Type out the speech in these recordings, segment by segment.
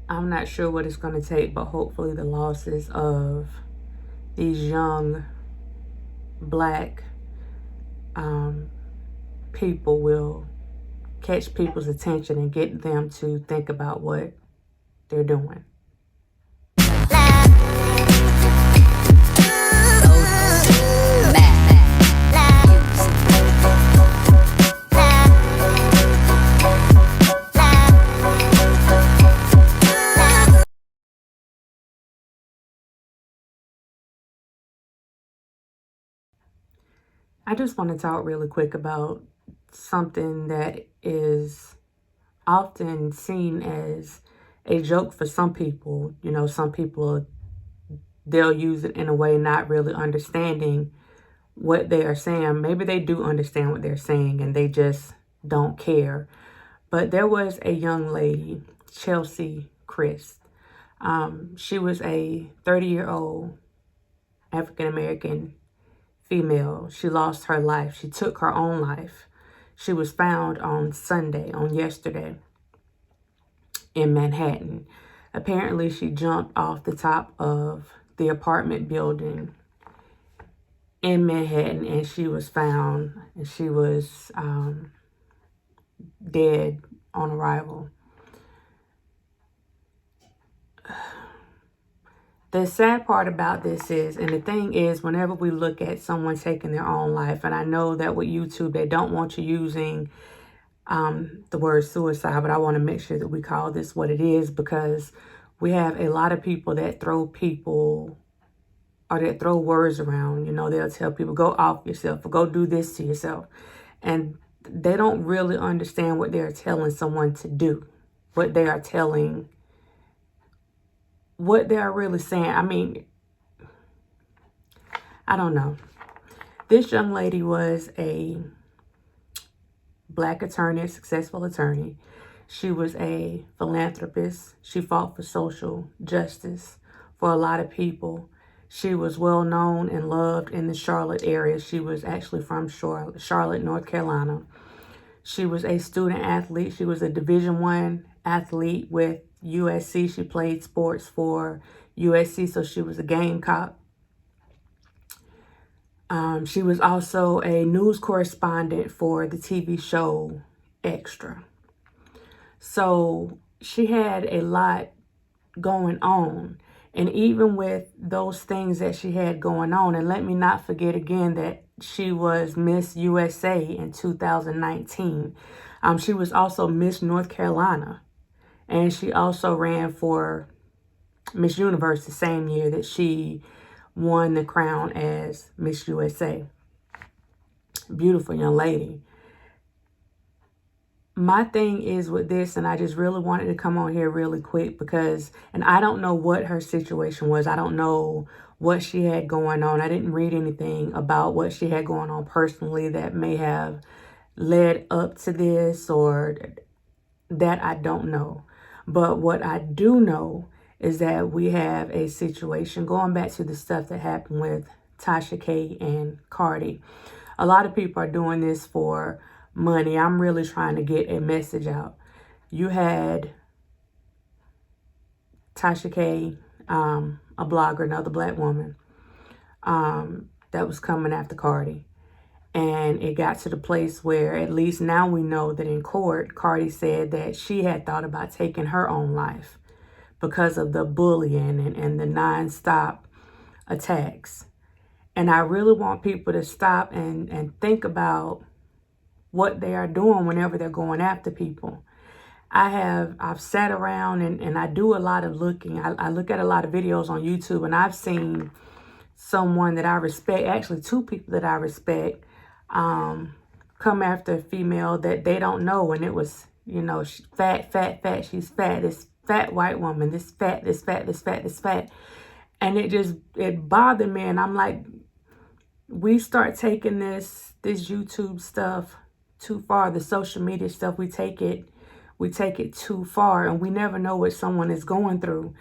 I'm not sure what it's going to take, but hopefully the losses of these young black people will catch people's attention and get them to think about what they're doing. I just want to talk really quick about something that is often seen as a joke for some people. You know, some people, they'll use it in a way not really understanding what they are saying. Maybe they do understand what they're saying and they just don't care. But there was a young lady, Chelslie Kryst. She was a 30-year-old African-American female. She lost her life. She took her own life. She was found on yesterday in Manhattan. Apparently, she jumped off the top of the apartment building in Manhattan, and she was found, and she was dead on arrival. The sad part about this is, and the thing is, whenever we look at someone taking their own life, and I know that with YouTube, they don't want you using the word suicide, but I want to make sure that we call this what it is, because we have a lot of people that throw words around. You know, they'll tell people, go off yourself, or go do this to yourself. And they don't really understand what they're telling someone to do, what they are really saying. I mean, I don't know. This young lady was a black attorney, a successful attorney. She was a philanthropist. She fought for social justice for a lot of people. She was well known and loved in the Charlotte area. She was actually from Charlotte, North Carolina. She was a student athlete. She was a Division I athlete with USC. She played sports for USC, so she was a Gamecock. She was also a news correspondent for the TV show Extra. So she had a lot going on. And even with those things that she had going on, and let me not forget again that she was Miss USA in 2019. She was also Miss North Carolina. And she also ran for Miss Universe the same year that she won the crown as Miss USA. Beautiful young lady. My thing is with this, and I just really wanted to come on here really quick because, and I don't know what her situation was. I don't know what she had going on. I didn't read anything about what she had going on personally that may have led up to this, or that I don't know. But what I do know is that we have a situation going back to the stuff that happened with Tasha K and Cardi. A lot of people are doing this for money. I'm really trying to get a message out. You had Tasha K, a blogger, another black woman, that was coming after Cardi. And it got to the place where, at least now we know that in court, Cardi said that she had thought about taking her own life because of the bullying and the nonstop attacks. And I really want people to stop and think about what they are doing whenever they're going after people. I've sat around and I do a lot of looking. I look at a lot of videos on YouTube, and I've seen someone that I respect, actually two people that I respect, come after a female that they don't know. And it was, you know, she's fat, she's fat, this fat white woman, this fat. And it bothered me. And I'm like, we start taking this YouTube stuff too far, the social media stuff, we take it too far, and we never know what someone is going through.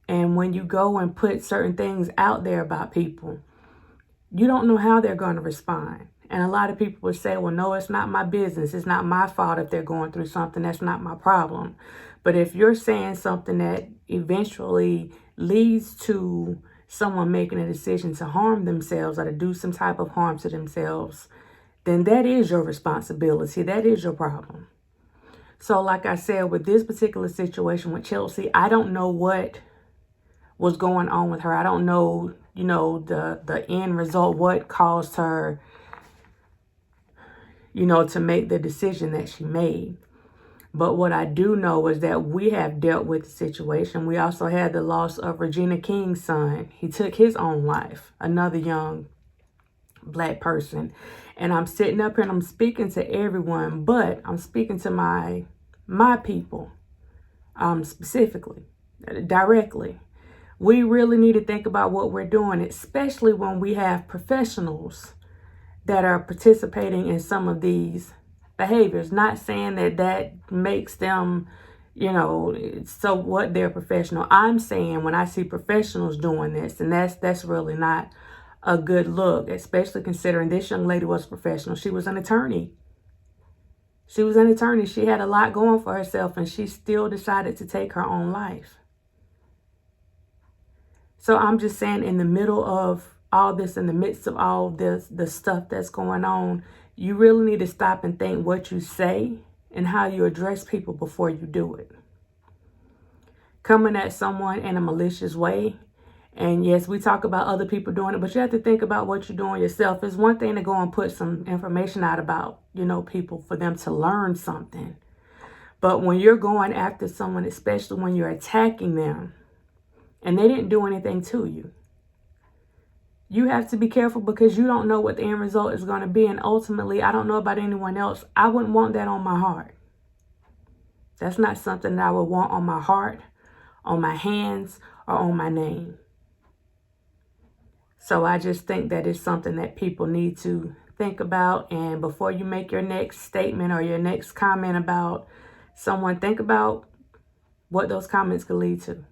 And when you go and put certain things out there about people, you don't know how they're going to respond. And a lot of people would say, well, no, it's not my business. It's not my fault if they're going through something. That's not my problem. But if you're saying something that eventually leads to someone making a decision to harm themselves or to do some type of harm to themselves, then that is your responsibility. That is your problem. So like I said, with this particular situation with Chelslie, I don't know what was going on with her. I don't know, the end result, what caused her, to make the decision that she made. But what I do know is that we have dealt with the situation. We also had the loss of Regina King's son. He took his own life, another young Black person. And I'm sitting up here and I'm speaking to everyone, but I'm speaking to my people, specifically, directly. We really need to think about what we're doing, especially when we have professionals that are participating in some of these behaviors. Not saying that makes them, so what, they're professional. I'm saying when I see professionals doing this, and that's really not a good look, especially considering this young lady was professional. She was an attorney. She had a lot going for herself, and she still decided to take her own life. So I'm just saying, in the middle of all this, in the midst of all this, the stuff that's going on, you really need to stop and think what you say and how you address people before you do it. Coming at someone in a malicious way, and yes, we talk about other people doing it, but you have to think about what you're doing yourself. It's one thing to go and put some information out about, people for them to learn something. But when you're going after someone, especially when you're attacking them, and they didn't do anything to you, you have to be careful, because you don't know what the end result is going to be. And ultimately, I don't know about anyone else, I wouldn't want that on my heart. That's not something that I would want on my heart, on my hands, or on my name. So I just think that it's something that people need to think about. And before you make your next statement or your next comment about someone, think about what those comments could lead to.